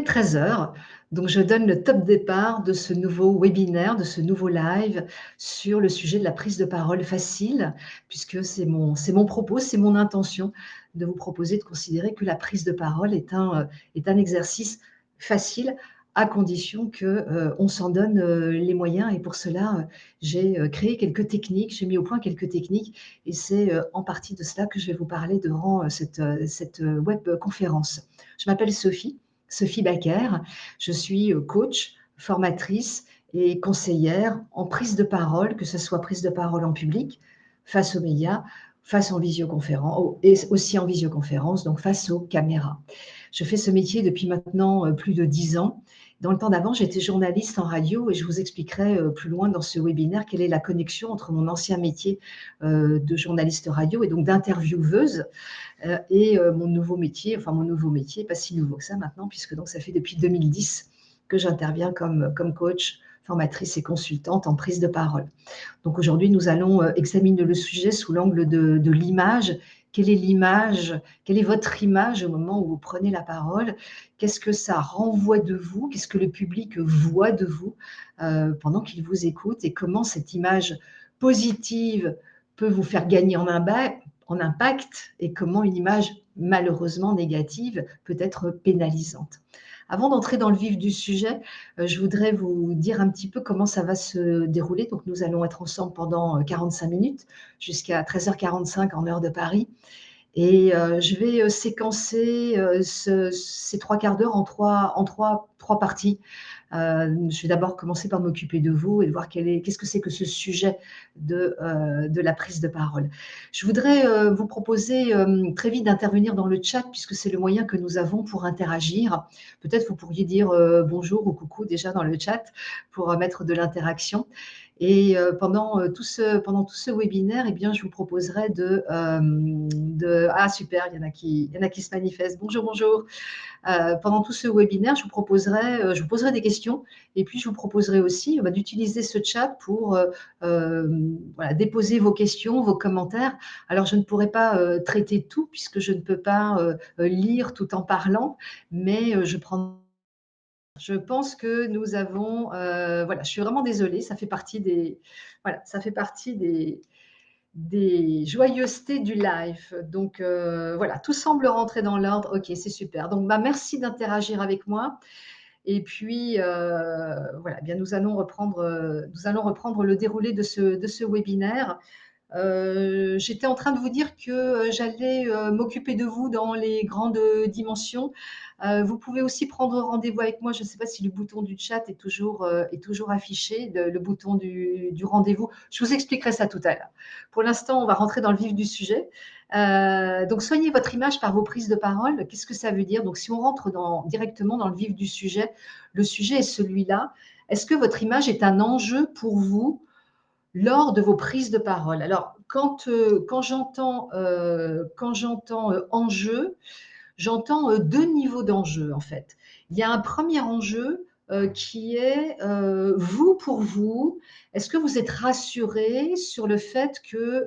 13 heures. Donc, je donne le top départ de ce nouveau webinaire, de ce nouveau live sur le sujet de la prise de parole facile, puisque c'est mon propos, c'est mon intention de vous proposer de considérer que la prise de parole est un exercice facile à condition qu'on s'en donne les moyens. Et pour cela, j'ai créé quelques techniques, j'ai mis au point quelques techniques et c'est en partie de cela que je vais vous parler durant cette web conférence. Je m'appelle Sophie Baker. Je suis coach, formatrice et conseillère en prise de parole, que ce soit prise de parole en public, face aux médias, face en visioconférence, et aussi en visioconférence, donc face aux caméras. Je fais ce métier depuis maintenant plus de 10 ans. Dans le temps d'avant, j'étais journaliste en radio et je vous expliquerai plus loin dans ce webinaire quelle est la connexion entre mon ancien métier de journaliste radio et donc d'intervieweuse et mon nouveau métier, pas si nouveau que ça maintenant, puisque donc ça fait depuis 2010 que j'interviens comme coach, formatrice et consultante en prise de parole. Donc aujourd'hui, nous allons examiner le sujet sous l'angle de l'image. Quelle est l'image? Quelle est votre image au moment où vous prenez la parole? Qu'est-ce que ça renvoie de vous? Qu'est-ce que le public voit de vous pendant qu'il vous écoute? Et comment cette image positive peut vous faire gagner en impact et comment une image malheureusement négative peut être pénalisante. Avant d'entrer dans le vif du sujet, je voudrais vous dire un petit peu comment ça va se dérouler. Donc, nous allons être ensemble pendant 45 minutes jusqu'à 13h45 en heure de Paris. Et je vais séquencer ces 3 quarts d'heure en trois parties. Je vais d'abord commencer par m'occuper de vous et de voir qu'est-ce que c'est que ce sujet de la prise de parole. Je voudrais vous proposer très vite d'intervenir dans le chat puisque c'est le moyen que nous avons pour interagir. Peut-être vous pourriez dire bonjour ou coucou déjà dans le chat pour mettre de l'interaction. Et pendant tout ce webinaire, eh bien, je vous proposerai ah super, il y en a qui se manifestent. Bonjour, bonjour. Pendant tout ce webinaire, je vous poserai des questions et puis je vous proposerai aussi d'utiliser ce chat pour voilà, déposer vos questions, vos commentaires. Alors, je ne pourrai pas traiter tout puisque je ne peux pas lire tout en parlant, mais je pense que nous avons, voilà, je suis vraiment désolée, ça fait partie des joyeusetés du live. Donc voilà, tout semble rentrer dans l'ordre. Ok, c'est super. Donc merci d'interagir avec moi. Et puis voilà, eh bien nous allons reprendre le déroulé de ce webinaire. J'étais en train de vous dire que j'allais m'occuper de vous dans les grandes dimensions. Vous pouvez aussi prendre rendez-vous avec moi. Je ne sais pas si le bouton du chat est toujours affiché, le bouton du rendez-vous. Je vous expliquerai ça tout à l'heure. Pour l'instant, on va rentrer dans le vif du sujet. Donc, soignez votre image par vos prises de parole. Qu'est-ce que ça veut dire? Donc, si on rentre directement dans le vif du sujet, le sujet est celui-là. Est-ce que votre image est un enjeu pour vous lors de vos prises de parole? Alors, quand j'entends enjeu, j'entends deux niveaux d'enjeu en fait. Il y a un premier enjeu qui est vous pour vous. Est-ce que vous êtes rassuré sur le fait que,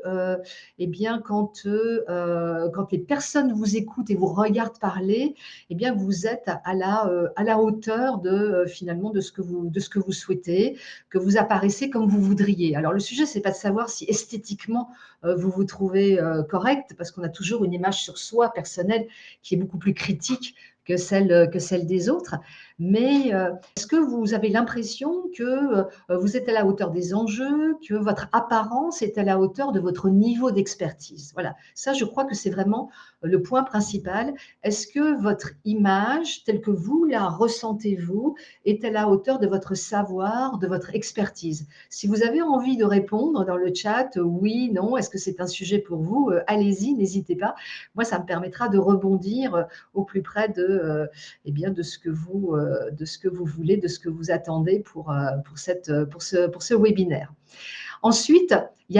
eh bien, quand les personnes vous écoutent et vous regardent parler, eh bien, vous êtes à la hauteur finalement de ce que vous souhaitez, que vous apparaissez comme vous voudriez. Alors, le sujet, c'est pas de savoir si esthétiquement vous vous trouvez correct, parce qu'on a toujours une image sur soi personnelle qui est beaucoup plus critique que celle des autres. Mais est-ce que vous avez l'impression que vous êtes à la hauteur des enjeux, que votre apparence est à la hauteur de votre niveau d'expertise? Voilà, ça, je crois que c'est vraiment le point principal. Est-ce que votre image, telle que vous la ressentez-vous, est à la hauteur de votre savoir, de votre expertise? Si vous avez envie de répondre dans le chat, oui, non, est-ce que c'est un sujet pour vous? Allez-y, n'hésitez pas. Moi, ça me permettra de rebondir au plus près eh bien, de ce que vous voulez, de ce que vous attendez pour ce webinaire. Ensuite, il y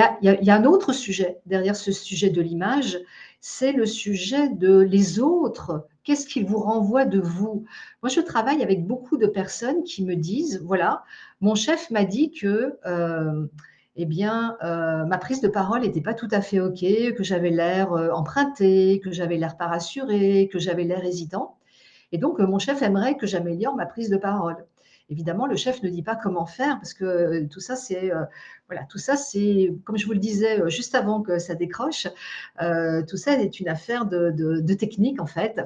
a un autre sujet derrière ce sujet de l'image, c'est le sujet de les autres. Qu'est-ce qu'ils vous renvoient de vous? Moi, je travaille avec beaucoup de personnes qui me disent, voilà, mon chef m'a dit que eh bien, ma prise de parole n'était pas tout à fait OK, que j'avais l'air emprunté, que j'avais l'air pas rassurée, que j'avais l'air hésitant. Et donc, mon chef aimerait que j'améliore ma prise de parole. Évidemment, le chef ne dit pas comment faire parce que tout ça, c'est voilà, tout ça, c'est comme je vous le disais juste avant que ça décroche, tout ça est une affaire de technique en fait.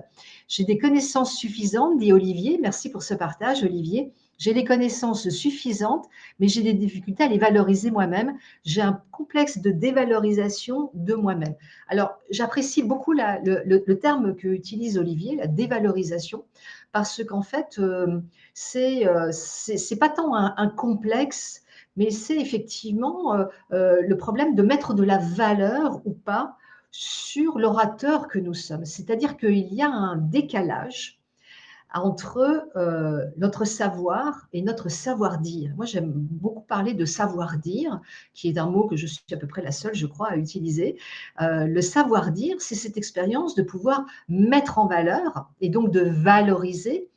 J'ai des connaissances suffisantes, dit Olivier. Merci pour ce partage, Olivier. J'ai des connaissances suffisantes, mais j'ai des difficultés à les valoriser moi-même. J'ai un complexe de dévalorisation de moi-même. Alors, j'apprécie beaucoup le terme que utilise Olivier, la dévalorisation, parce qu'en fait, c'est pas tant un complexe, mais c'est effectivement le problème de mettre de la valeur ou pas sur l'orateur que nous sommes. C'est-à-dire qu'il y a un décalage entre notre savoir et notre savoir-dire. Moi, j'aime beaucoup parler de savoir-dire, qui est un mot que je suis à peu près la seule, je crois, à utiliser. Le savoir-dire, c'est cette expérience de pouvoir mettre en valeur et donc de valoriser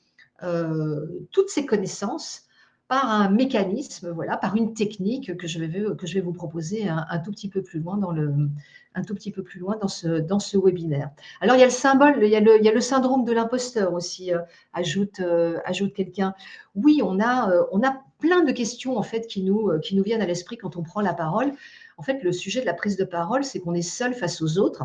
toutes ces connaissances par un mécanisme, voilà, par une technique que je vais vous proposer un tout petit peu plus loin un tout petit peu plus loin dans ce webinaire. Alors, il y a le symbole, il y a le syndrome de l'imposteur aussi, ajoute quelqu'un. Oui, on a plein de questions en fait qui nous viennent à l'esprit quand on prend la parole. En fait, le sujet de la prise de parole, c'est qu'on est seul face aux autres.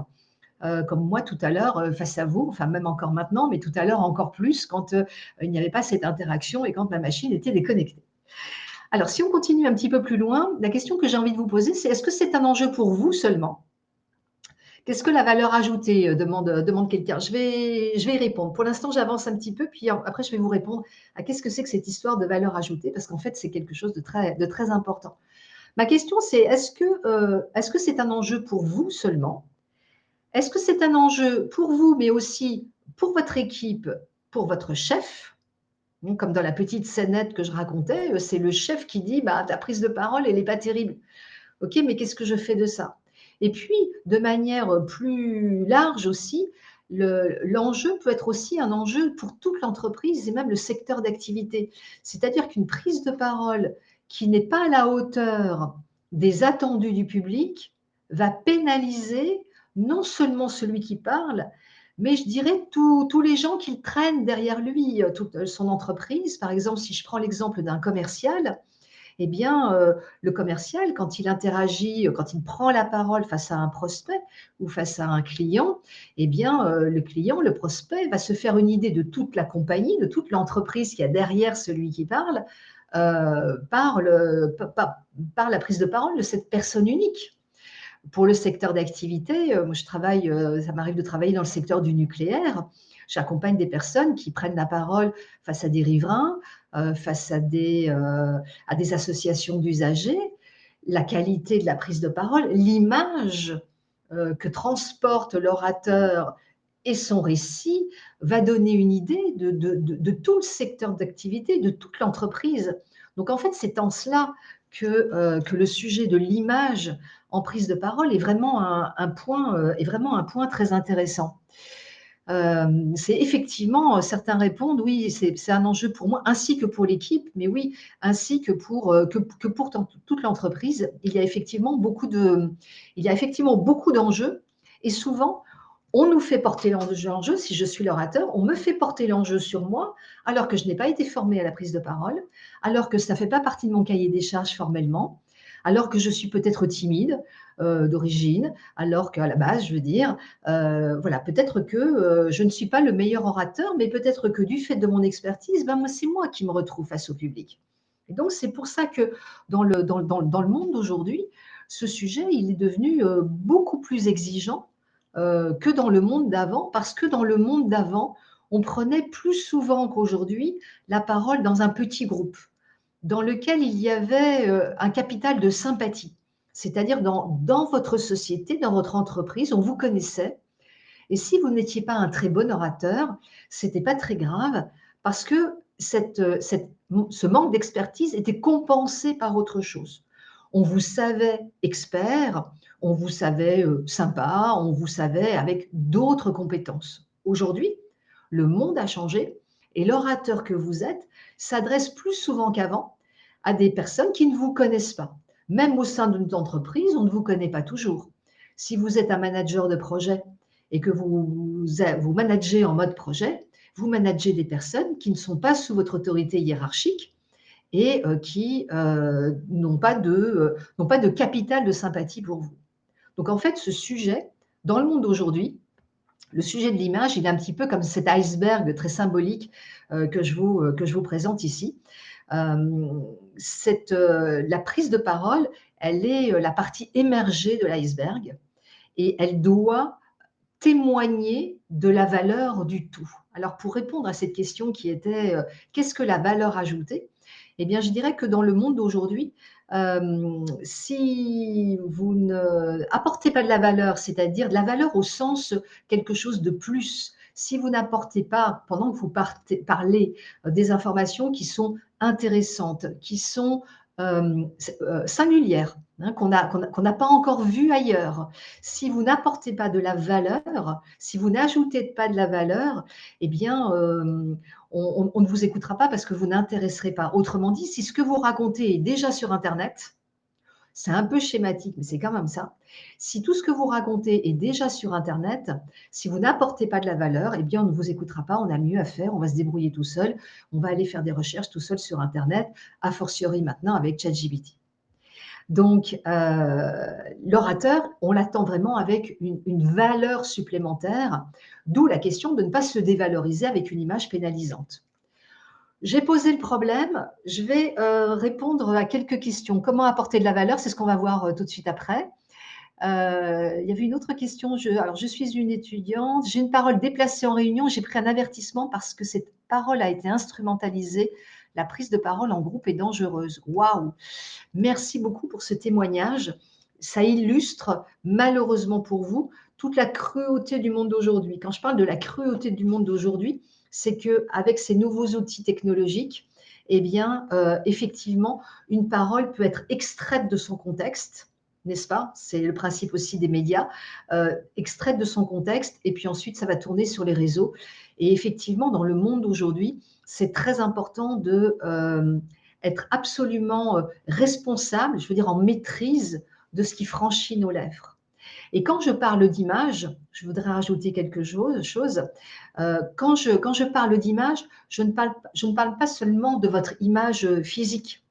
Comme moi tout à l'heure face à vous, enfin même encore maintenant, mais tout à l'heure encore plus quand il n'y avait pas cette interaction et quand ma machine était déconnectée. Alors, si on continue un petit peu plus loin, la question que j'ai envie de vous poser, c'est est-ce que c'est un enjeu pour vous seulement? Qu'est-ce que la valeur ajoutée demande quelqu'un. Je vais y répondre. Pour l'instant, j'avance un petit peu, puis après, je vais vous répondre à qu'est-ce que c'est que cette histoire de valeur ajoutée, parce qu'en fait, c'est quelque chose de très important. Ma question, c'est est-ce que c'est un enjeu pour vous seulement? Est-ce que c'est un enjeu pour vous, mais aussi pour votre équipe, pour votre chef? Comme dans la petite scénette que je racontais, c'est le chef qui dit: «Bah, ta prise de parole, elle n'est pas terrible». OK, mais qu'est-ce que je fais de ça? Et puis, de manière plus large aussi, l'enjeu peut être aussi un enjeu pour toute l'entreprise et même le secteur d'activité. C'est-à-dire qu'une prise de parole qui n'est pas à la hauteur des attendus du public va pénaliser non seulement celui qui parle, mais je dirais tous les gens qu'il traîne derrière lui, toute son entreprise. Par exemple, si je prends l'exemple d'un commercial, eh bien, le commercial, quand il interagit, quand il prend la parole face à un prospect ou face à un client, eh bien, le client, le prospect va se faire une idée de toute la compagnie, de toute l'entreprise qu'il y a derrière celui qui parle, par la prise de parole de cette personne unique. Pour le secteur d'activité, moi je travaille, ça m'arrive de travailler dans le secteur du nucléaire. J'accompagne des personnes qui prennent la parole face à des riverains, face à des associations d'usagers. La qualité de la prise de parole, l'image, que transporte l'orateur et son récit va donner une idée de tout le secteur d'activité, de toute l'entreprise. Donc en fait, c'est en cela que le sujet de l'image en prise de parole est vraiment un point très intéressant. C'est effectivement, certains répondent: «Oui, c'est un enjeu pour moi ainsi que pour l'équipe», mais oui, ainsi que pour toute l'entreprise. Il y a effectivement beaucoup d'enjeux et souvent, on nous fait porter l'enjeu, si je suis l'orateur, on me fait porter l'enjeu sur moi, alors que je n'ai pas été formée à la prise de parole, alors que ça ne fait pas partie de mon cahier des charges formellement, alors que je suis peut-être timide, d'origine, alors qu'à la base, je veux dire, voilà, peut-être que, je ne suis pas le meilleur orateur, mais peut-être que du fait de mon expertise, ben, moi, c'est moi qui me retrouve face au public. Et donc c'est pour ça que dans le monde d'aujourd'hui, ce sujet, il est devenu, beaucoup plus exigeant, que dans le monde d'avant, parce que dans le monde d'avant, on prenait plus souvent qu'aujourd'hui la parole dans un petit groupe, dans lequel il y avait, un capital de sympathie. C'est-à-dire dans votre société, dans votre entreprise, on vous connaissait et si vous n'étiez pas un très bon orateur, c'était pas très grave parce que ce manque d'expertise était compensé par autre chose. On vous savait expert, on vous savait, sympa, on vous savait avec d'autres compétences. Aujourd'hui, le monde a changé et l'orateur que vous êtes s'adresse plus souvent qu'avant à des personnes qui ne vous connaissent pas. Même au sein d'une entreprise, on ne vous connaît pas toujours. Si vous êtes un manager de projet et que vous managez en mode projet, Vous managez des personnes qui ne sont pas sous votre autorité hiérarchique et qui n'ont pas de capital de sympathie pour vous. Donc en fait, ce sujet, dans le monde d'aujourd'hui, le sujet de l'image, il est un petit peu comme cet iceberg très symbolique que je vous présente ici. La prise de parole, elle est la partie émergée de l'iceberg et elle doit témoigner de la valeur du tout. Alors pour répondre à cette question qui était qu'est-ce que la valeur ajoutée? Eh bien, je dirais que dans le monde d'aujourd'hui, si vous ne apportez pas de la valeur, c'est-à-dire de la valeur au sens quelque chose de plus, si vous n'apportez pas, pendant que vous parlez, des informations qui sont intéressantes, qui sont singulières, hein, qu'on n'a pas encore vues ailleurs. Si vous n'apportez pas de la valeur, si vous n'ajoutez pas de la valeur, eh bien, on ne vous écoutera pas parce que vous n'intéresserez pas. Autrement dit, si ce que vous racontez est déjà sur internet, c'est un peu schématique, mais c'est quand même ça. Si tout ce que vous racontez est déjà sur internet, si vous n'apportez pas de la valeur, eh bien, on ne vous écoutera pas, on a mieux à faire, on va se débrouiller tout seul, on va aller faire des recherches tout seul sur internet, a fortiori maintenant avec ChatGPT. Donc, l'orateur, on l'attend vraiment avec une valeur supplémentaire, d'où la question de ne pas se dévaloriser avec une image pénalisante. J'ai posé le problème, je vais répondre à quelques questions. Comment apporter de la valeur? C'est ce qu'on va voir tout de suite après. Il y avait une autre question. Alors, je suis une étudiante, j'ai une parole déplacée en réunion, j'ai pris un avertissement parce que cette parole a été instrumentalisée. La prise de parole en groupe est dangereuse. Waouh! Merci beaucoup pour ce témoignage. Ça illustre, malheureusement pour vous, toute la cruauté du monde d'aujourd'hui. Quand je parle de la cruauté du monde d'aujourd'hui, c'est qu'avec ces nouveaux outils technologiques, eh bien, effectivement, une parole peut être extraite de son contexte, n'est-ce pas? C'est le principe aussi des médias, extraite de son contexte, et puis ensuite, ça va tourner sur les réseaux. Et effectivement, dans le monde d'aujourd'hui, c'est très important de être absolument responsable, je veux dire en maîtrise de ce qui franchit nos lèvres. Et quand je parle d'image, je voudrais rajouter quelque chose. Quand je parle d'image, je ne parle pas seulement de votre image physique,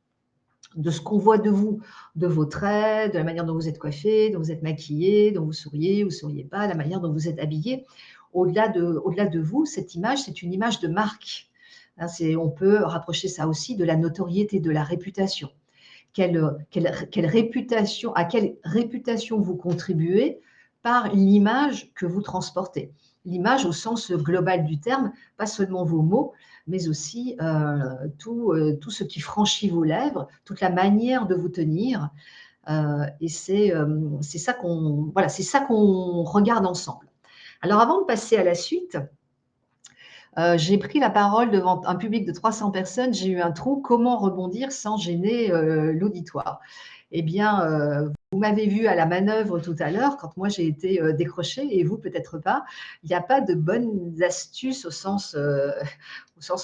de ce qu'on voit de vous, de vos traits, de la manière dont vous êtes coiffé, dont vous êtes maquillé, dont vous souriez ou souriez pas, la manière dont vous êtes habillé. Au-delà de vous, cette image, c'est une image de marque. Hein, on peut rapprocher ça aussi de la notoriété, de la réputation. Quelle réputation, à quelle réputation vous contribuez par l'image que vous transportez. L'image au sens global du terme, pas seulement vos mots, mais aussi tout ce qui franchit vos lèvres, toute la manière de vous tenir. Et c'est ça c'est ça qu'on regarde ensemble. Alors avant de passer à la suite, j'ai pris la parole devant un public de 300 personnes, j'ai eu un trou, comment rebondir sans gêner l'auditoire? Eh bien, vous m'avez vu à la manœuvre tout à l'heure, quand moi j'ai été décrochée et vous peut-être pas. Il n'y a pas de bonnes astuces au sens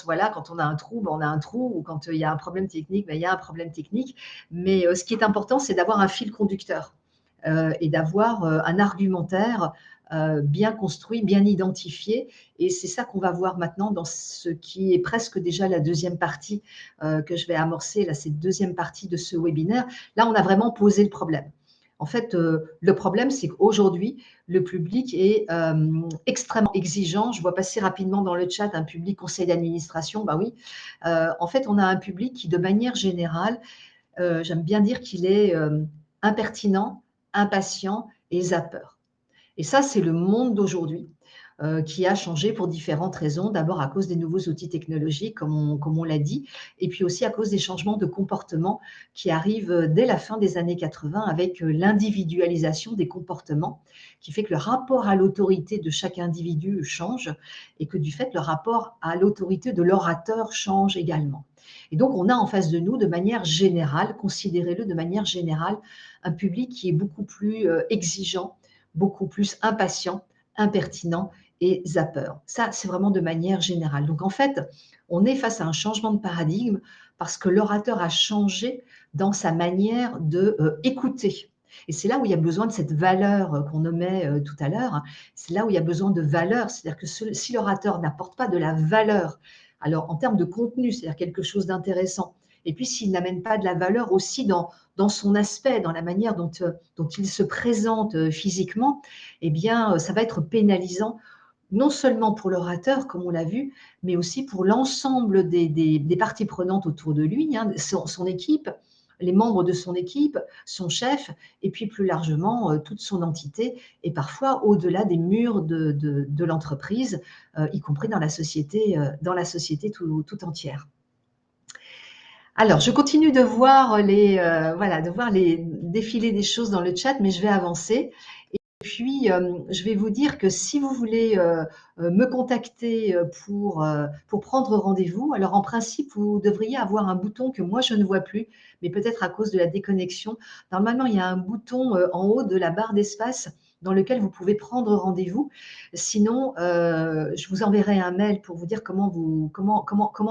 voilà, quand on a un trou, ben, on a un trou, ou quand il y a un problème technique, ben, il y a un problème technique. Mais ce qui est important, c'est d'avoir un fil conducteur et d'avoir un argumentaire bien construit, bien identifié. Et c'est ça qu'on va voir maintenant dans ce qui est presque déjà la deuxième partie que je vais amorcer, là, cette deuxième partie de ce webinaire. Là, on a vraiment posé le problème. En fait, le problème, c'est qu'aujourd'hui, le public est extrêmement exigeant. Je vois passer rapidement dans le chat un public conseil d'administration. Ben oui, en fait, on a un public qui, de manière générale, j'aime bien dire qu'il est impertinent, impatient et zappeur. Et ça, c'est le monde d'aujourd'hui qui a changé pour différentes raisons. D'abord à cause des nouveaux outils technologiques, comme on l'a dit, et puis aussi à cause des changements de comportement qui arrivent dès la fin des années 80 avec l'individualisation des comportements, qui fait que le rapport à l'autorité de chaque individu change et que du fait, le rapport à l'autorité de l'orateur change également. Et donc, on a en face de nous, de manière générale, considérez-le de manière générale, un public qui est beaucoup plus exigeant, beaucoup plus impatient, impertinent et zappeur. Ça, c'est vraiment de manière générale. Donc, en fait, on est face à un changement de paradigme parce que l'orateur a changé dans sa manière d'écouter. Et c'est là où il y a besoin de cette valeur qu'on nommait tout à l'heure, hein. C'est là où il y a besoin de valeur. C'est-à-dire que si l'orateur n'apporte pas de la valeur, alors en termes de contenu, c'est-à-dire quelque chose d'intéressant, et puis s'il n'amène pas de la valeur aussi dans son aspect, dans la manière dont il se présente physiquement, eh bien, ça va être pénalisant, non seulement pour l'orateur, comme on l'a vu, mais aussi pour l'ensemble des parties prenantes autour de lui, hein, son équipe, les membres de son équipe, son chef, et puis plus largement toute son entité, et parfois au-delà des murs de l'entreprise, y compris dans la société tout entière. Alors, je continue de voir voilà, de voir les défiler des choses dans le chat, mais je vais avancer. Puis, je vais vous dire que si vous voulez me contacter pour prendre rendez-vous, alors en principe, vous devriez avoir un bouton que moi je ne vois plus, mais peut-être à cause de la déconnexion. Normalement, il y a un bouton en haut de la barre d'espace dans lequel vous pouvez prendre rendez-vous. Sinon, je vous enverrai un mail pour vous dire comment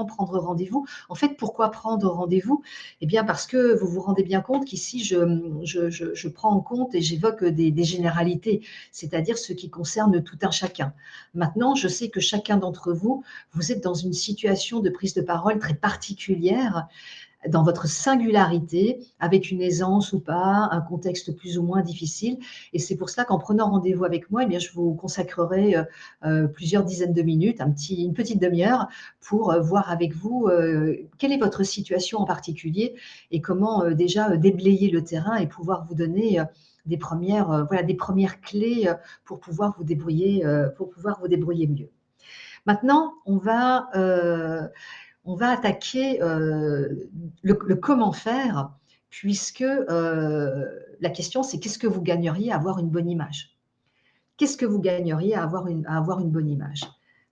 prendre rendez-vous. En fait, pourquoi prendre rendez-vous? Eh bien, parce que vous vous rendez bien compte qu'ici, je prends en compte et j'évoque des généralités, c'est-à-dire ce qui concerne tout un chacun. Maintenant, je sais que chacun d'entre vous, vous êtes dans une situation de prise de parole très particulière, dans votre singularité, avec une aisance ou pas, un contexte plus ou moins difficile. Et c'est pour cela qu'en prenant rendez-vous avec moi, eh bien, je vous consacrerai plusieurs dizaines de minutes, une petite demi-heure, pour voir avec vous quelle est votre situation en particulier et comment déjà déblayer le terrain et pouvoir vous donner voilà, des premières clés pour pouvoir vous débrouiller mieux. Maintenant, on va attaquer le comment faire, puisque la question c'est qu'est-ce que vous gagneriez à avoir une bonne image? Qu'est-ce que vous gagneriez à avoir une bonne image?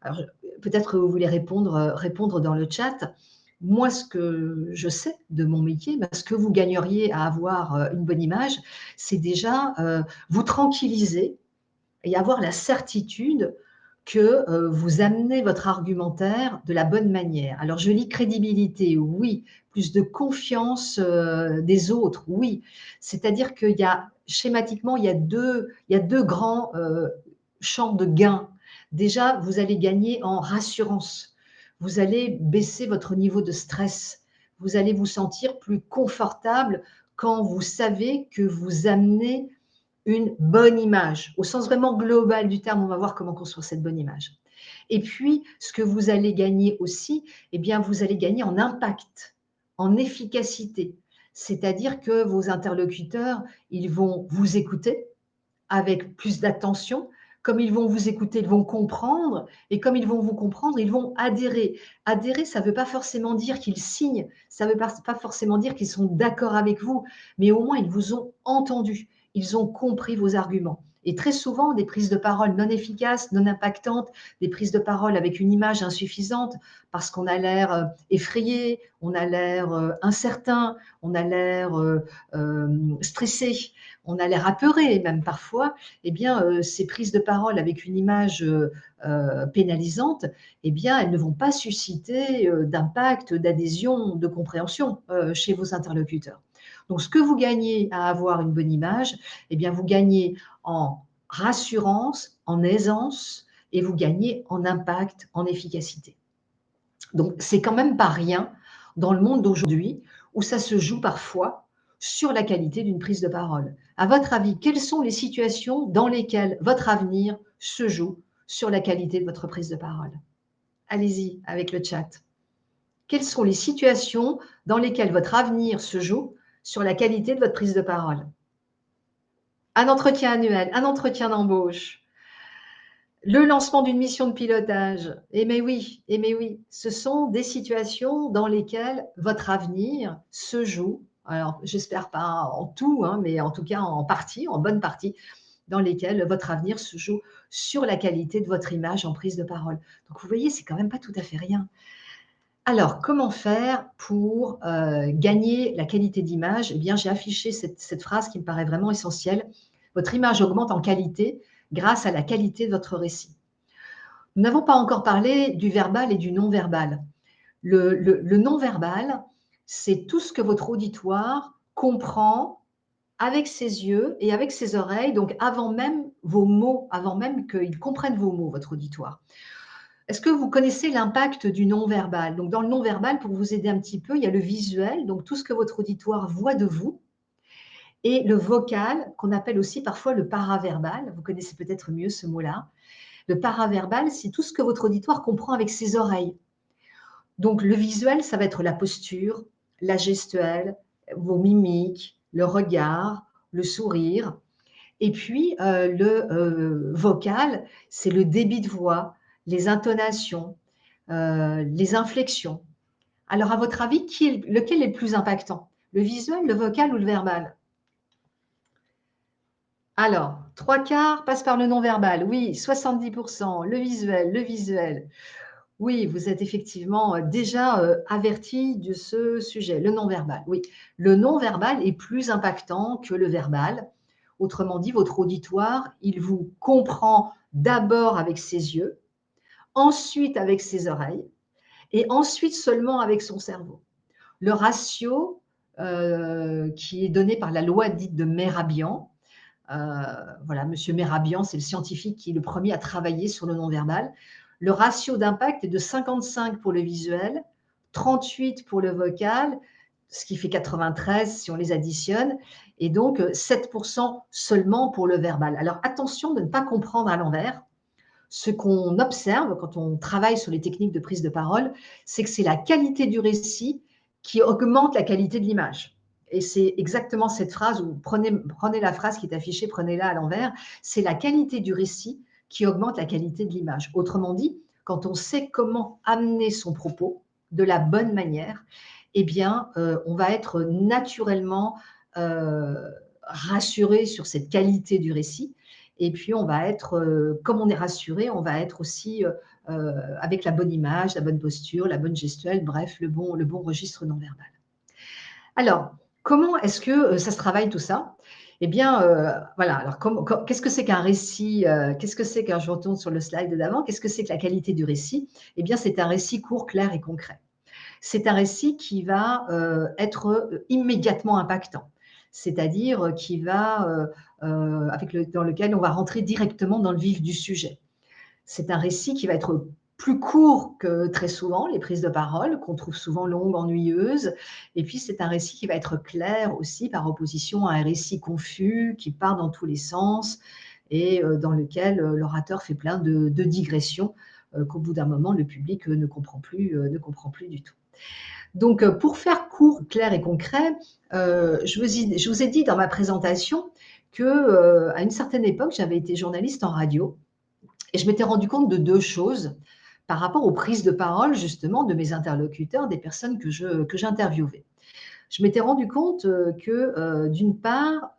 Alors, peut-être que vous voulez répondre dans le chat. Moi, ce que je sais de mon métier, ce que vous gagneriez à avoir une bonne image, c'est déjà vous tranquilliser et avoir la certitude que vous amenez votre argumentaire de la bonne manière. Alors je lis crédibilité, oui, plus de confiance des autres, oui. C'est-à-dire qu'il y a schématiquement, il y a deux grands champs de gains. Déjà, vous allez gagner en rassurance. Vous allez baisser votre niveau de stress. Vous allez vous sentir plus confortable quand vous savez que vous amenez une bonne image. Au sens vraiment global du terme, on va voir comment construire cette bonne image. Et puis, ce que vous allez gagner aussi, eh bien, vous allez gagner en impact, en efficacité. C'est-à-dire que vos interlocuteurs, ils vont vous écouter avec plus d'attention. Comme ils vont vous écouter, ils vont comprendre. Et comme ils vont vous comprendre, ils vont adhérer. Adhérer, ça ne veut pas forcément dire qu'ils signent. Ça ne veut pas forcément dire qu'ils sont d'accord avec vous. Mais au moins, ils vous ont entendu. Ils ont compris vos arguments. Et très souvent, des prises de parole non efficaces, non impactantes, des prises de parole avec une image insuffisante, parce qu'on a l'air effrayé, on a l'air incertain, on a l'air stressé, on a l'air apeuré même parfois, eh bien, ces prises de parole avec une image pénalisante, eh bien, elles ne vont pas susciter d'impact, d'adhésion, de compréhension chez vos interlocuteurs. Donc, ce que vous gagnez à avoir une bonne image, eh bien, vous gagnez en rassurance, en aisance, et vous gagnez en impact, en efficacité. Donc, c'est quand même pas rien dans le monde d'aujourd'hui où ça se joue parfois sur la qualité d'une prise de parole. À votre avis, quelles sont les situations dans lesquelles votre avenir se joue sur la qualité de votre prise de parole? Allez-y avec le chat. Quelles sont les situations dans lesquelles votre avenir se joue sur la qualité de votre prise de parole? Un entretien annuel, un entretien d'embauche, le lancement d'une mission de pilotage. Eh mais oui, ce sont des situations dans lesquelles votre avenir se joue. Alors, j'espère pas en tout, hein, mais en tout cas en partie, en bonne partie, dans lesquelles votre avenir se joue sur la qualité de votre image en prise de parole. Donc, vous voyez, c'est quand même pas tout à fait rien. Alors, comment faire pour gagner la qualité d'image? Eh bien, j'ai affiché cette phrase qui me paraît vraiment essentielle. Votre image augmente en qualité grâce à la qualité de votre récit. Nous n'avons pas encore parlé du verbal et du non-verbal. Le non-verbal, c'est tout ce que votre auditoire comprend avec ses yeux et avec ses oreilles, donc avant même vos mots, avant même qu'il comprenne vos mots, votre auditoire. Est-ce que vous connaissez l'impact du non-verbal? Donc dans le non-verbal, pour vous aider un petit peu, il y a le visuel, donc tout ce que votre auditoire voit de vous, et le vocal, qu'on appelle aussi parfois le paraverbal. Vous connaissez peut-être mieux ce mot-là. Le paraverbal, c'est tout ce que votre auditoire comprend avec ses oreilles. Donc le visuel, ça va être la posture, la gestuelle, vos mimiques, le regard, le sourire. Et puis le vocal, c'est le débit de voix, les intonations, les inflexions. Alors à votre avis, lequel est le plus impactant? Le visuel, le vocal ou le verbal? Alors, 3/4 passent par le non-verbal. Oui, 70%. Le visuel, le visuel. Oui, vous êtes effectivement, déjà, averti de ce sujet, le non-verbal, oui. Le non-verbal est plus impactant que le verbal. Autrement dit, votre auditoire, il vous comprend d'abord avec ses yeux, ensuite avec ses oreilles et ensuite seulement avec son cerveau. Le ratio, qui est donné par la loi dite de Mehrabian, voilà, monsieur Mehrabian, c'est le scientifique qui est le premier à travailler sur le non-verbal. Le ratio d'impact est de 55 pour le visuel, 38 pour le vocal, ce qui fait 93 si on les additionne, et donc 7% seulement pour le verbal. Alors attention de ne pas comprendre à l'envers. Ce qu'on observe quand on travaille sur les techniques de prise de parole, c'est que c'est la qualité du récit qui augmente la qualité de l'image. Et c'est exactement cette phrase où prenez la phrase qui est affichée, prenez-la à l'envers. C'est la qualité du récit qui augmente la qualité de l'image. Autrement dit, quand on sait comment amener son propos de la bonne manière, eh bien, on va être naturellement rassuré sur cette qualité du récit. Et puis, on va être, comme on est rassuré, on va être aussi avec la bonne image, la bonne posture, la bonne gestuelle, bref, le bon registre non verbal. Alors, comment est-ce que ça se travaille tout ça? Eh bien, voilà, alors qu'est-ce que c'est qu'un récit? Qu'est-ce que c'est quand je retourne sur le slide d'avant, qu'est-ce que c'est que la qualité du récit? Eh bien, c'est un récit court, clair et concret. C'est un récit qui va être immédiatement impactant, c'est-à-dire qui va, dans lequel on va rentrer directement dans le vif du sujet. C'est un récit qui va être plus court que très souvent les prises de parole, qu'on trouve souvent longues, ennuyeuses. Et puis, c'est un récit qui va être clair aussi par opposition à un récit confus qui part dans tous les sens et dans lequel l'orateur fait plein de digressions qu'au bout d'un moment, le public ne comprend plus du tout. Donc, pour faire court, clair et concret, je vous ai dit dans ma présentation que, à une certaine époque, j'avais été journaliste en radio et je m'étais rendu compte de 2 choses par rapport aux prises de parole justement de mes interlocuteurs, des personnes que j'interviewais. Je m'étais rendu compte, que, d'une part,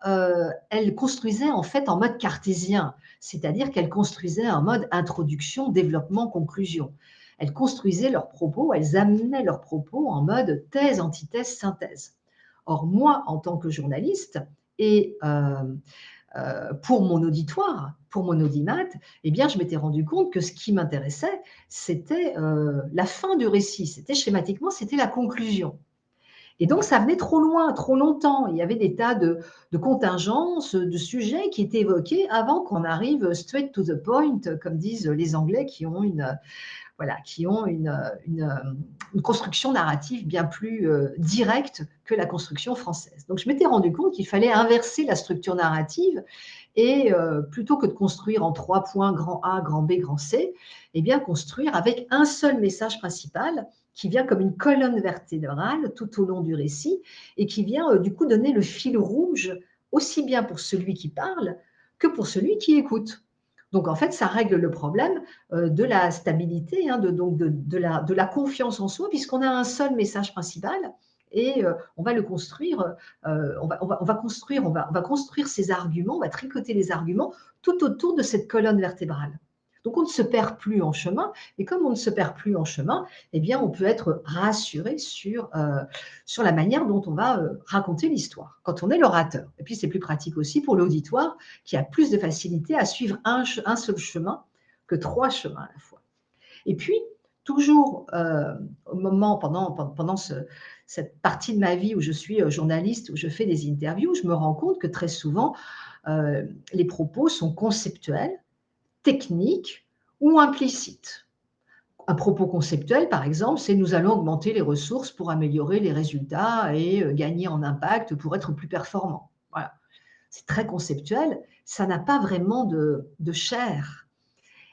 elles construisaient en fait en mode cartésien, c'est-à-dire qu'elles construisaient en mode introduction, développement, conclusion. Elles construisaient leurs propos, elles amenaient leurs propos en mode thèse, antithèse, synthèse. Or moi, en tant que journaliste et pour mon auditoire, pour mon audimat, eh bien, je m'étais rendu compte que ce qui m'intéressait, c'était, la fin du récit. C'était schématiquement, c'était la conclusion. Et donc, ça venait trop loin, trop longtemps. Il y avait des tas de contingences, de sujets qui étaient évoqués avant qu'on arrive straight to the point, comme disent les Anglais qui ont voilà, qui ont une construction narrative bien plus directe que la construction française. Donc, je m'étais rendu compte qu'il fallait inverser la structure narrative et plutôt que de construire en 3 points, grand A, grand B, grand C, eh bien, construire avec un seul message principal qui vient comme une colonne vertébrale tout au long du récit et qui vient du coup donner le fil rouge aussi bien pour celui qui parle que pour celui qui écoute. Donc en fait, ça règle le problème de la stabilité, hein, de la confiance en soi, puisqu'on a un seul message principal et on va le construire, on va construire, on va construire ces arguments, on va tricoter les arguments tout autour de cette colonne vertébrale. Donc on ne se perd plus en chemin, et comme on ne se perd plus en chemin, eh bien on peut être rassuré sur la manière dont on va raconter l'histoire quand on est l'orateur. Et puis c'est plus pratique aussi pour l'auditoire qui a plus de facilité à suivre un seul chemin que 3 chemins à la fois. Et puis, toujours, au moment pendant cette partie de ma vie où je suis, journaliste, où je fais des interviews, je me rends compte que très souvent, les propos sont conceptuels, techniques ou implicites. Un propos conceptuel, par exemple, c'est: «Nous allons augmenter les ressources pour améliorer les résultats et gagner en impact pour être plus performants». Voilà, c'est très conceptuel, ça n'a pas vraiment de chair.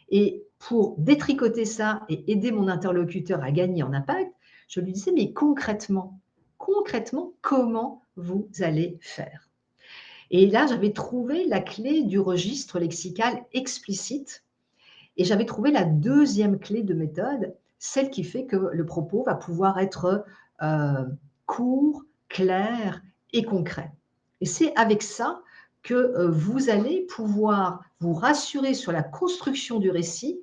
Et pour détricoter ça et aider mon interlocuteur à gagner en impact, je lui disais: «Mais concrètement, comment vous allez faire?» Et là, j'avais trouvé la clé du registre lexical explicite et j'avais trouvé la deuxième clé de méthode, celle qui fait que le propos va pouvoir être, court, clair et concret. Et c'est avec ça que, vous allez pouvoir vous rassurer sur la construction du récit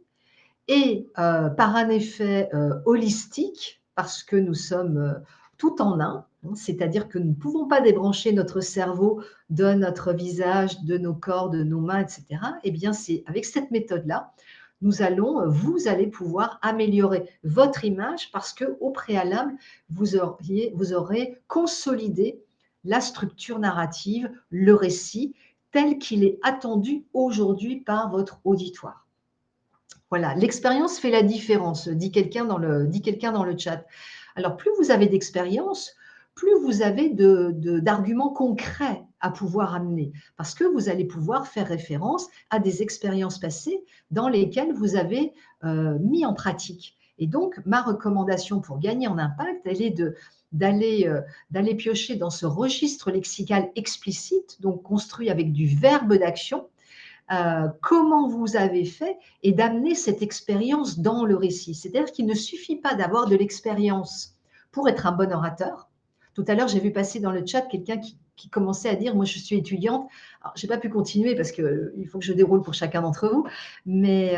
et par un effet, holistique, parce que nous sommes, tout en un, hein, c'est-à-dire que nous ne pouvons pas débrancher notre cerveau de notre visage, de nos corps, de nos mains et cetera. Et bien, c'est avec cette méthode-là, vous allez pouvoir améliorer votre image parce qu'au préalable, vous aurez consolidé la structure narrative, le récit tel qu'il est attendu aujourd'hui par votre auditoire. Voilà, l'expérience fait la différence, dit quelqu'un dans le chat. Alors, plus vous avez d'expérience, plus vous avez d'arguments concrets à pouvoir amener, parce que vous allez pouvoir faire référence à des expériences passées dans lesquelles vous avez mis en pratique. Et donc, ma recommandation pour gagner en impact, elle est d'aller piocher dans ce registre lexical explicite, donc construit avec du verbe d'action, comment vous avez fait et d'amener cette expérience dans le récit. C'est-à-dire qu'il ne suffit pas d'avoir de l'expérience pour être un bon orateur. Tout à l'heure, j'ai vu passer dans le chat quelqu'un qui commençait à dire: «Moi, je suis étudiante». Alors, je n'ai pas pu continuer parce qu'il faut que je déroule pour chacun d'entre vous, mais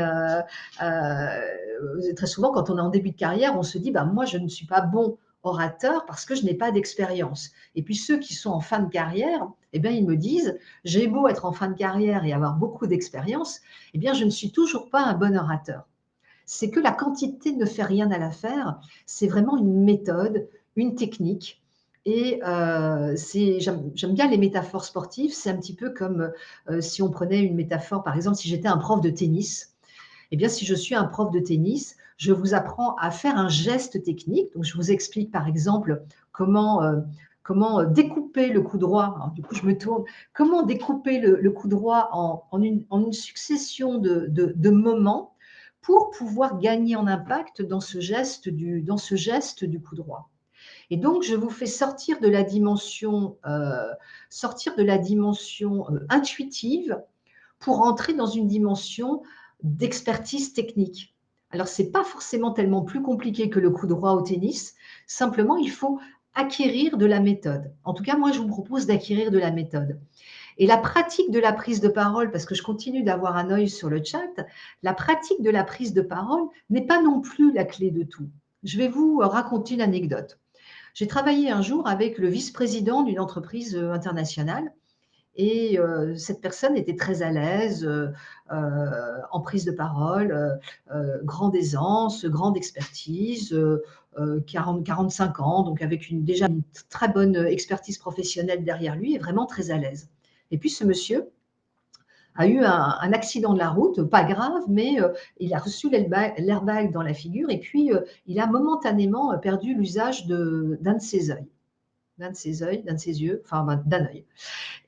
très souvent, quand on est en début de carrière, on se dit: «Bah, moi, je ne suis pas bon orateur parce que je n'ai pas d'expérience». Et puis ceux qui sont en fin de carrière, eh bien, ils me disent: «J'ai beau être en fin de carrière et avoir beaucoup d'expérience, eh bien, je ne suis toujours pas un bon orateur». C'est que la quantité ne fait rien à l'affaire, c'est vraiment une méthode, une technique. Et j'aime bien les métaphores sportives. C'est un petit peu comme, si on prenait une métaphore, par exemple, si j'étais un prof de tennis, eh bien, si je suis un prof de tennis, je vous apprends à faire un geste technique. Donc, je vous explique, par exemple, comment découper le coup droit. Alors, du coup, je me tourne. Comment découper le coup droit en une succession de moments pour pouvoir gagner en impact dans ce geste du coup droit. Et donc, je vous fais sortir de la dimension intuitive pour entrer dans une dimension d'expertise technique. Alors, ce n'est pas forcément tellement plus compliqué que le coup droit au tennis, simplement il faut acquérir de la méthode. En tout cas, moi, je vous propose d'acquérir de la méthode. Et la pratique de la prise de parole, parce que je continue d'avoir un œil sur le chat, la pratique de la prise de parole n'est pas non plus la clé de tout. Je vais vous raconter une anecdote. J'ai travaillé un jour avec le vice-président d'une entreprise internationale et cette personne était très à l'aise, en prise de parole, grande aisance, grande expertise, 40-45 ans, donc avec déjà une très bonne expertise professionnelle derrière lui et vraiment très à l'aise. Et puis ce monsieur a eu un accident de la route, pas grave, mais il a reçu l'airbag dans la figure et puis il a momentanément perdu l'usage d'un de ses œils. D'un de ses yeux, enfin d'un œil.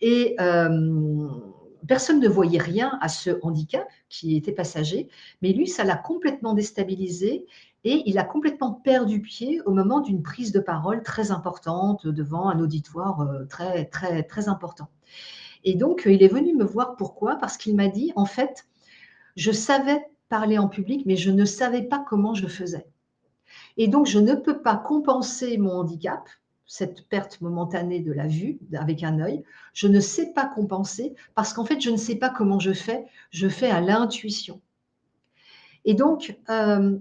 Et personne ne voyait rien à ce handicap qui était passager, mais lui, ça l'a complètement déstabilisé et il a complètement perdu pied au moment d'une prise de parole très importante devant un auditoire très, très, très important. Et donc, il est venu me voir. Pourquoi? Parce qu'il m'a dit: «En fait, je savais parler en public, mais je ne savais pas comment je faisais. Et donc, je ne peux pas compenser mon handicap, cette perte momentanée de la vue avec un œil. Je ne sais pas compenser parce qu'en fait, je ne sais pas comment je fais à l'intuition». Et donc,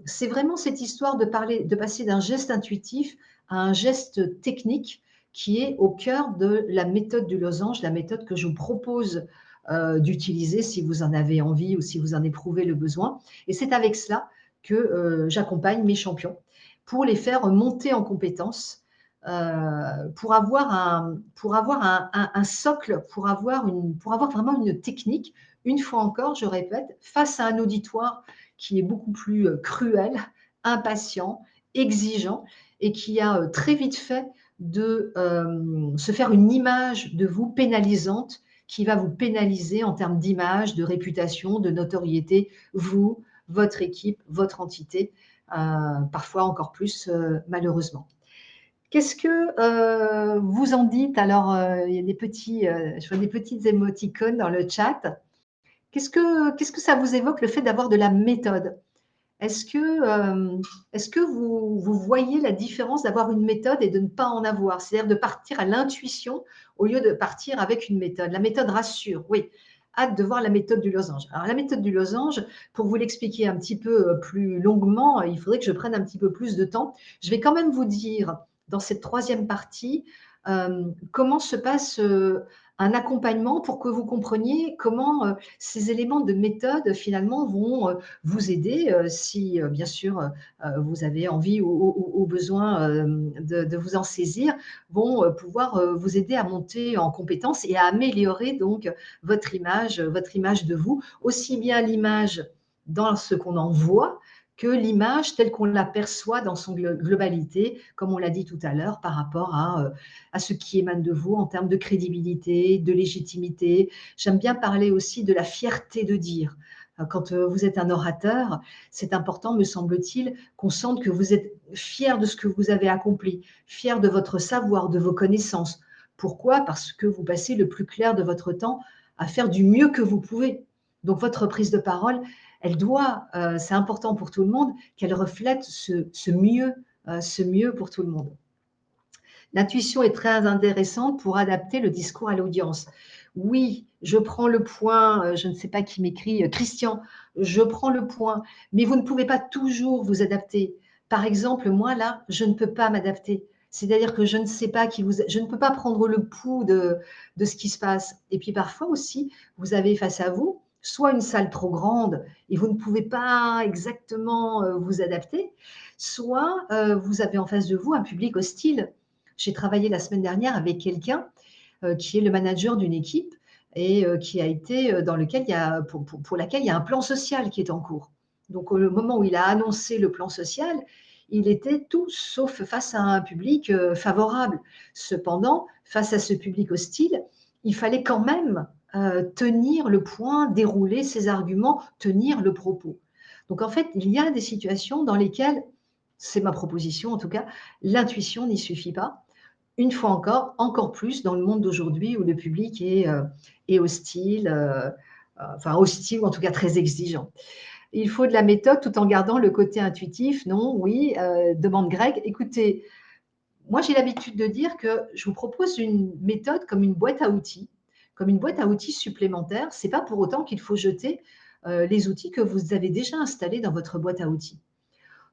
c'est vraiment cette histoire de passer d'un geste intuitif à un geste technique qui est au cœur de la méthode du losange, la méthode que je vous propose d'utiliser si vous en avez envie ou si vous en éprouvez le besoin. Et c'est avec cela que j'accompagne mes champions pour les faire monter en compétences, pour avoir un socle, pour avoir vraiment une technique. Une fois encore, je répète, face à un auditoire qui est beaucoup plus cruel, impatient, exigeant et qui a très vite fait de se faire une image de vous pénalisante, qui va vous pénaliser en termes d'image, de réputation, de notoriété, vous, votre équipe, votre entité, parfois encore plus malheureusement. Qu'est-ce que vous en dites? Alors, il y a des petits, je vois des petites émoticônes dans le chat. Qu'est-ce que ça vous évoque le fait d'avoir de la méthode? Est-ce que, vous voyez la différence d'avoir une méthode et de ne pas en avoir? C'est-à-dire de partir à l'intuition au lieu de partir avec une méthode. La méthode rassure, oui. Hâte de voir la méthode du losange. Alors la méthode du losange, pour vous l'expliquer un petit peu plus longuement, il faudrait que je prenne un petit peu plus de temps. Je vais quand même vous dire, dans cette troisième partie, comment se passe un accompagnement pour que vous compreniez comment ces éléments de méthode finalement vont vous aider si, bien sûr, vous avez envie ou besoin de vous en saisir, vont pouvoir vous aider à monter en compétences et à améliorer donc votre image de vous, aussi bien l'image dans ce qu'on en voit que l'image telle qu'on l'aperçoit dans son globalité, comme on l'a dit tout à l'heure, par rapport à ce qui émane de vous en termes de crédibilité, de légitimité. J'aime bien parler aussi de la fierté de dire. Quand vous êtes un orateur, c'est important, me semble-t-il, qu'on sente que vous êtes fier de ce que vous avez accompli, fier de votre savoir, de vos connaissances. Pourquoi? Parce que vous passez le plus clair de votre temps à faire du mieux que vous pouvez. Donc votre prise de parole, elle doit, c'est important pour tout le monde, qu'elle reflète ce mieux pour tout le monde. L'intuition est très intéressante pour adapter le discours à l'audience. Oui, je prends le point, je ne sais pas qui m'écrit, Christian, je prends le point, mais vous ne pouvez pas toujours vous adapter. Par exemple, moi là, je ne peux pas m'adapter. C'est-à-dire que je ne sais pas je ne peux pas prendre le pouls de ce qui se passe. Et puis parfois aussi, vous avez face à vous soit une salle trop grande et vous ne pouvez pas exactement vous adapter, soit vous avez en face de vous un public hostile. J'ai travaillé la semaine dernière avec quelqu'un qui est le manager d'une équipe et qui a été dans lequel il y a, pour laquelle il y a un plan social qui est en cours. Donc, au moment où il a annoncé le plan social, il était tout sauf face à un public favorable. Cependant, face à ce public hostile, il fallait quand même tenir le point, dérouler ses arguments, tenir le propos. Donc, en fait, il y a des situations dans lesquelles, c'est ma proposition en tout cas, l'intuition n'y suffit pas. Une fois encore, encore plus dans le monde d'aujourd'hui où le public est hostile, enfin hostile ou en tout cas très exigeant. Il faut de la méthode tout en gardant le côté intuitif, non? Oui, demande Greg. Écoutez, moi j'ai l'habitude de dire que je vous propose une méthode comme une boîte à outils supplémentaire. C'est pas pour autant qu'il faut jeter les outils que vous avez déjà installés dans votre boîte à outils.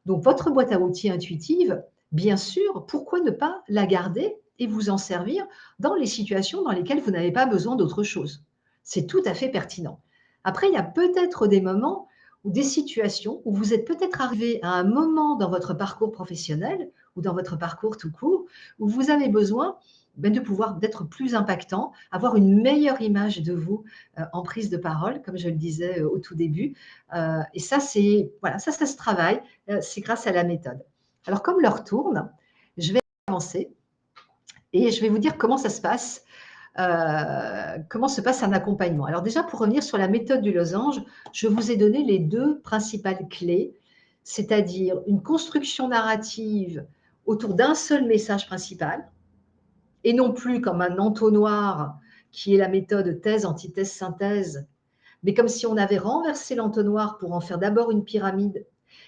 Donc, votre boîte à outils intuitive, bien sûr, pourquoi ne pas la garder et vous en servir dans les situations dans lesquelles vous n'avez pas besoin d'autre chose? C'est tout à fait pertinent. Après, il y a peut-être des moments ou des situations où vous êtes peut-être arrivé à un moment dans votre parcours professionnel ou dans votre parcours tout court où vous avez besoin de pouvoir d'être plus impactant, avoir une meilleure image de vous en prise de parole, comme je le disais au tout début. Et ça, c'est voilà, ça se travaille. C'est grâce à la méthode. Alors, comme l'heure tourne, je vais avancer et je vais vous dire comment se passe un accompagnement. Alors déjà, pour revenir sur la méthode du losange, je vous ai donné les deux principales clés, c'est-à-dire une construction narrative autour d'un seul message principal et non plus comme un entonnoir qui est la méthode thèse, antithèse, synthèse, mais comme si on avait renversé l'entonnoir pour en faire d'abord une pyramide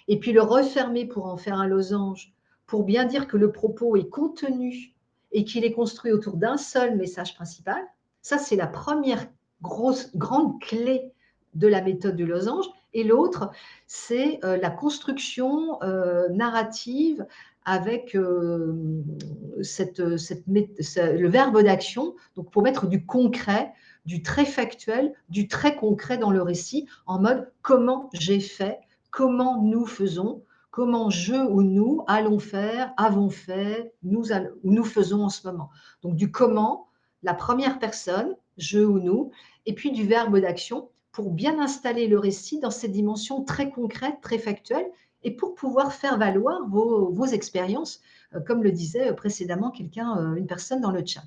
et puis le refermer pour en faire un losange, pour bien dire que le propos est contenu et qu'il est construit autour d'un seul message principal. Ça, c'est la première grande clé de la méthode du losange. Et l'autre, c'est la construction narrative avec le verbe d'action, donc pour mettre du concret, du très factuel, du très concret dans le récit, en mode comment j'ai fait, comment nous faisons, comment je ou nous allons faire, avons fait, ou nous faisons en ce moment. Donc du comment, la première personne, je ou nous, et puis du verbe d'action pour bien installer le récit dans ces dimensions très concrètes, très factuelles, et pour pouvoir faire valoir vos expériences, comme le disait précédemment quelqu'un, une personne dans le chat.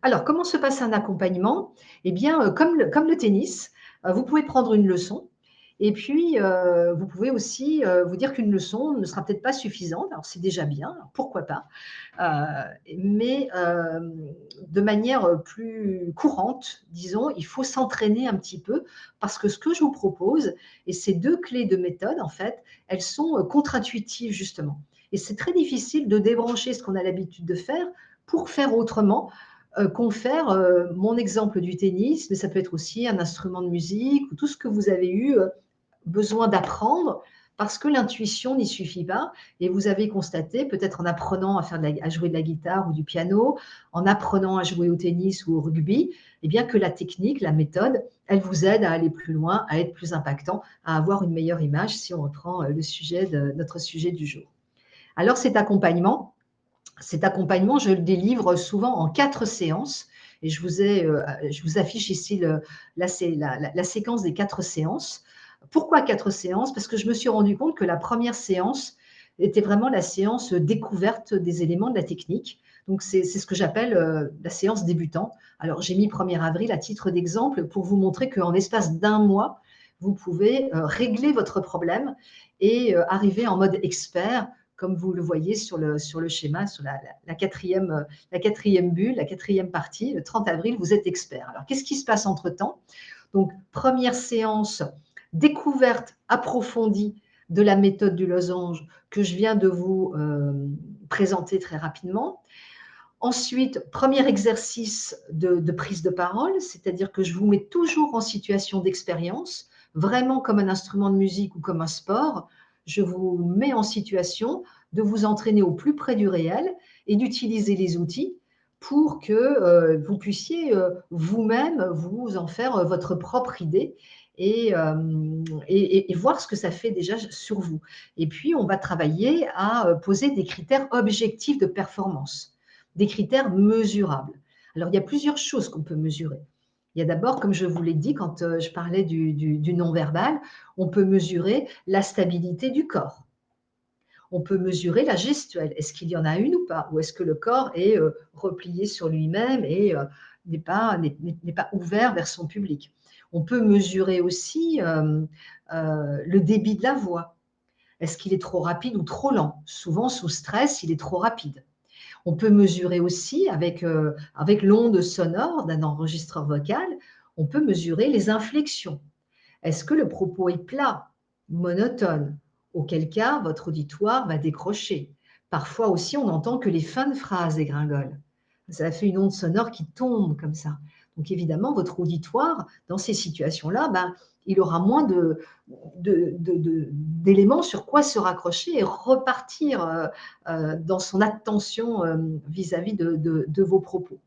Alors, comment se passe un accompagnement? Eh bien, comme le tennis, vous pouvez prendre une leçon et puis, vous pouvez aussi, vous dire qu'une leçon ne sera peut-être pas suffisante. Alors c'est déjà bien, alors pourquoi pas? Mais, de manière, plus courante, disons, il faut s'entraîner un petit peu parce que ce que je vous propose et ces 2 clés de méthode, en fait, elles sont, contre-intuitives justement et c'est très difficile de débrancher ce qu'on a l'habitude de faire pour faire autrement, confère, mon exemple du tennis, mais ça peut être aussi un instrument de musique ou tout ce que vous avez eu, besoin d'apprendre parce que l'intuition n'y suffit pas et vous avez constaté, peut-être en apprenant à jouer de la guitare ou du piano, en apprenant à jouer au tennis ou au rugby, eh bien que la technique, la méthode, elle vous aide à aller plus loin, à être plus impactant, à avoir une meilleure image si on reprend, le sujet de notre sujet du jour. Alors cet accompagnement, je le délivre souvent en 4 séances et je vous affiche ici la séquence des 4 séances. Pourquoi 4 séances? Parce que je me suis rendu compte que la première séance était vraiment la séance découverte des éléments de la technique. Donc c'est ce que j'appelle, la séance débutant. Alors j'ai mis 1er avril à titre d'exemple pour vous montrer qu'en l'espace d'un mois, vous pouvez, régler votre problème et arriver en mode expert comme vous le voyez sur le schéma, sur la quatrième bulle, la quatrième partie, le 30 avril, vous êtes expert. Alors, qu'est-ce qui se passe entre-temps? Donc, première séance, découverte approfondie de la méthode du losange que je viens de vous présenter très rapidement. Ensuite, premier exercice de prise de parole, c'est-à-dire que je vous mets toujours en situation d'expérience, vraiment comme un instrument de musique ou comme un sport. Je vous mets en situation de vous entraîner au plus près du réel et d'utiliser les outils pour que vous puissiez vous-même vous en faire votre propre idée et voir ce que ça fait déjà sur vous. Et puis, on va travailler à poser des critères objectifs de performance, des critères mesurables. Alors, il y a plusieurs choses qu'on peut mesurer. Il y a d'abord, comme je vous l'ai dit quand je parlais du non-verbal, on peut mesurer la stabilité du corps. On peut mesurer la gestuelle. Est-ce qu'il y en a une ou pas? Ou est-ce que le corps est replié sur lui-même et n'est pas ouvert vers son public? On peut mesurer aussi le débit de la voix. Est-ce qu'il est trop rapide ou trop lent? Souvent, sous stress, il est trop rapide. On peut mesurer aussi avec l'onde sonore d'un enregistreur vocal, on peut mesurer les inflexions. Est-ce que le propos est plat, monotone? Auquel cas, votre auditoire va décrocher. Parfois aussi, on entend que les fins de phrases dégringolent. Ça fait une onde sonore qui tombe comme ça. Donc évidemment, votre auditoire, dans ces situations-là, ben, il aura moins d'éléments sur quoi se raccrocher et repartir dans son attention vis-à-vis de vos propos.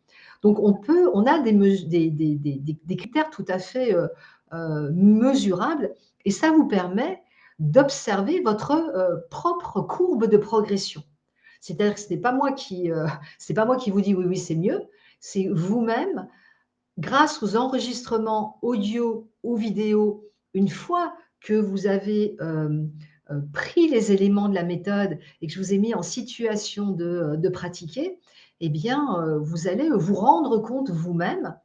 Donc on a des critères tout à fait mesurables et ça vous permet d'observer votre propre courbe de progression. C'est-à-dire que ce n'est pas moi c'est pas moi qui vous dis oui, oui, c'est mieux. C'est vous-même, grâce aux enregistrements audio ou vidéo, une fois que vous avez pris les éléments de la méthode et que je vous ai mis en situation de pratiquer, eh bien, vous allez vous rendre compte vous-même.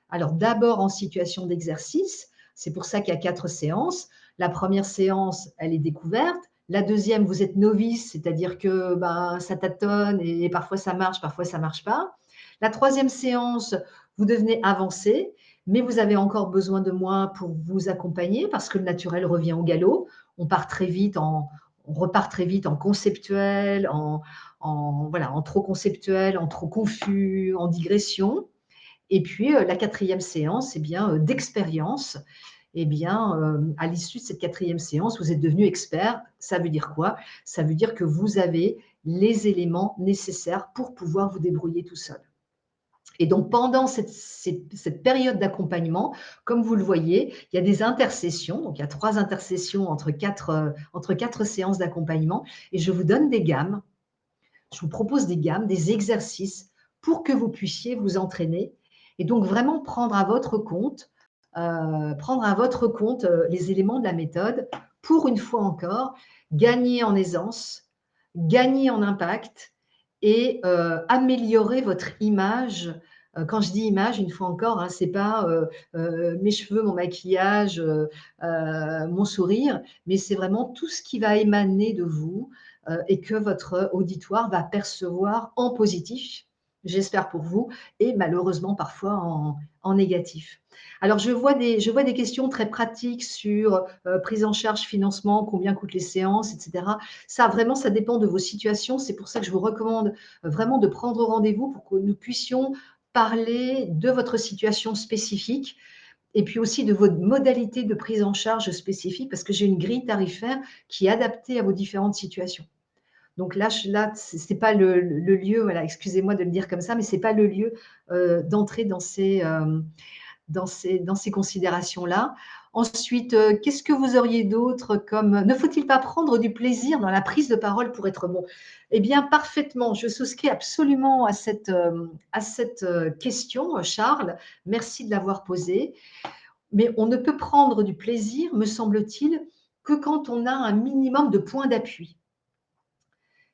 Alors, d'abord en situation d'exercice, c'est pour ça qu'il y a 4 séances. La première séance, elle est découverte. La deuxième, vous êtes novice, c'est-à-dire que ben, ça tâtonne et parfois ça ne marche pas. La troisième séance, vous devenez avancé, mais vous avez encore besoin de moi pour vous accompagner parce que le naturel revient au galop. On part très vite on repart très vite en conceptuel, voilà, en trop conceptuel, en trop confus, en digression. Et puis, la quatrième séance, eh bien, d'expérience. Eh bien, à l'issue de cette quatrième séance, vous êtes devenu expert. Ça veut dire quoi? Ça veut dire que vous avez les éléments nécessaires pour pouvoir vous débrouiller tout seul. Et donc pendant cette période d'accompagnement, comme vous le voyez, il y a des intercessions, donc il y a 3 intercessions entre 4 séances d'accompagnement et je vous donne des gammes. Je vous propose des gammes, des exercices pour que vous puissiez vous entraîner et donc vraiment prendre à votre compte, les éléments de la méthode pour une fois encore gagner en aisance, gagner en impact et améliorer votre image. Quand je dis image, une fois encore, hein, c'est pas, mes cheveux, mon maquillage, mon sourire, mais c'est vraiment tout ce qui va émaner de vous, et que votre auditoire va percevoir en positif, j'espère pour vous et malheureusement parfois en négatif. Alors je vois des questions très pratiques sur, prise en charge, financement, combien coûtent les séances et cetera. Ça vraiment, ça dépend de vos situations. C'est pour ça que je vous recommande, vraiment de prendre rendez-vous pour que nous puissions parler de votre situation spécifique et puis aussi de votre modalité de prise en charge spécifique parce que j'ai une grille tarifaire qui est adaptée à vos différentes situations. Donc là, c'est pas le lieu, voilà, excusez-moi de le dire comme ça, mais c'est pas le lieu, d'entrer dans ces considérations-là. Ensuite, qu'est-ce que vous auriez d'autre comme ne faut-il pas prendre du plaisir dans la prise de parole pour être bon? Eh bien, parfaitement, je souscris absolument à cette question, Charles. Merci de l'avoir posée. Mais on ne peut prendre du plaisir, me semble-t-il, que quand on a un minimum de points d'appui.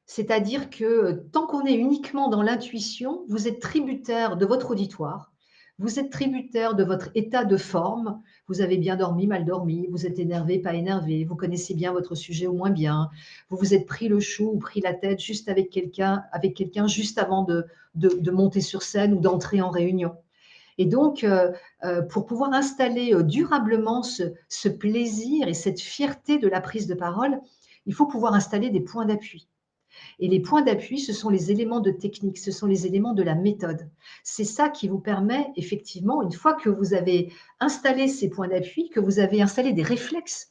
C'est-à-dire que tant qu'on est uniquement dans l'intuition, vous êtes tributaire de votre auditoire, vous êtes tributaire de votre état de forme, vous avez bien dormi, mal dormi, vous êtes énervé, pas énervé, vous connaissez bien votre sujet ou moins bien, vous vous êtes pris le chou ou pris la tête juste avec quelqu'un juste avant de monter sur scène ou d'entrer en réunion. Et donc, pour pouvoir installer durablement ce plaisir et cette fierté de la prise de parole, il faut pouvoir installer des points d'appui. Et les points d'appui, ce sont les éléments de technique, ce sont les éléments de la méthode. C'est ça qui vous permet effectivement, une fois que vous avez installé ces points d'appui, que vous avez installé des réflexes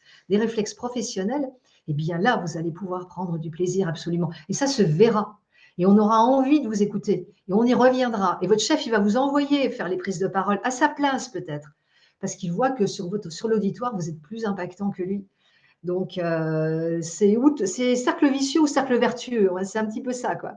professionnels, eh bien là, vous allez pouvoir prendre du plaisir absolument. Et ça se verra. Et on aura envie de vous écouter. Et on y reviendra. Et votre chef, il va vous envoyer faire les prises de parole à sa place peut-être. Parce qu'il voit que sur l'auditoire, vous êtes plus impactant que lui. Donc, c'est cercle vicieux ou cercle vertueux, ouais, c'est un petit peu ça, quoi.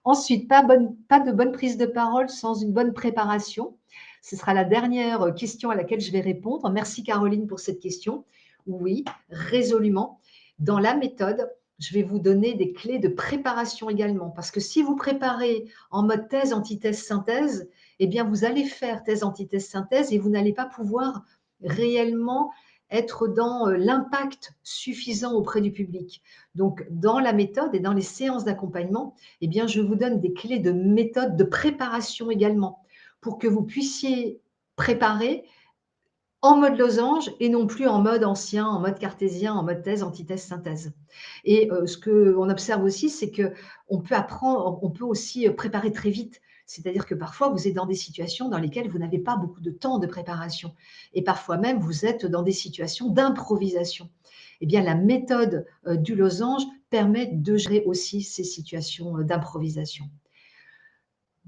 Ensuite, pas de bonne prise de parole sans une bonne préparation. Ce sera la dernière question à laquelle je vais répondre. Merci Caroline pour cette question. Oui, résolument. Dans la méthode, je vais vous donner des clés de préparation également, parce que si vous préparez en mode thèse, antithèse, synthèse, eh bien, vous allez faire thèse, antithèse, synthèse et vous n'allez pas pouvoir réellement être dans l'impact suffisant auprès du public. Donc, dans la méthode et dans les séances d'accompagnement, eh bien, je vous donne des clés de méthode de préparation également pour que vous puissiez préparer en mode losange et non plus en mode ancien, en mode cartésien, en mode thèse, antithèse, synthèse. Et ce qu'on observe aussi, c'est on peut aussi préparer très vite. C'est-à-dire que parfois, vous êtes dans des situations dans lesquelles vous n'avez pas beaucoup de temps de préparation. Et parfois même, vous êtes dans des situations d'improvisation. Eh bien, la méthode du losange permet de gérer aussi ces situations d'improvisation.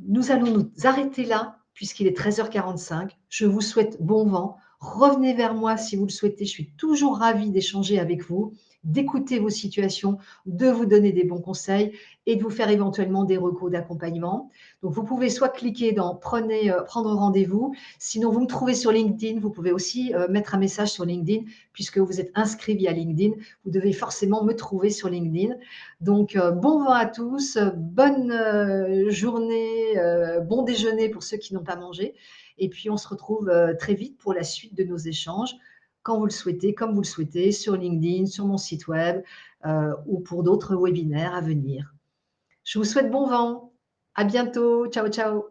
Nous allons nous arrêter là, puisqu'il est 13h45. Je vous souhaite bon vent. Revenez vers moi si vous le souhaitez. Je suis toujours ravie d'échanger avec vous, d'écouter vos situations, de vous donner des bons conseils et de vous faire éventuellement des recos d'accompagnement. Donc, vous pouvez soit cliquer dans prendre rendez-vous. Sinon, vous me trouvez sur LinkedIn. Vous pouvez aussi mettre un message sur LinkedIn, puisque vous êtes inscrit via LinkedIn. Vous devez forcément me trouver sur LinkedIn. Donc, bon vent à tous, bonne journée, bon déjeuner pour ceux qui n'ont pas mangé. Et puis, on se retrouve très vite pour la suite de nos échanges, quand vous le souhaitez, comme vous le souhaitez, sur LinkedIn, sur mon site web ou pour d'autres webinaires à venir. Je vous souhaite bon vent. À bientôt. Ciao, ciao.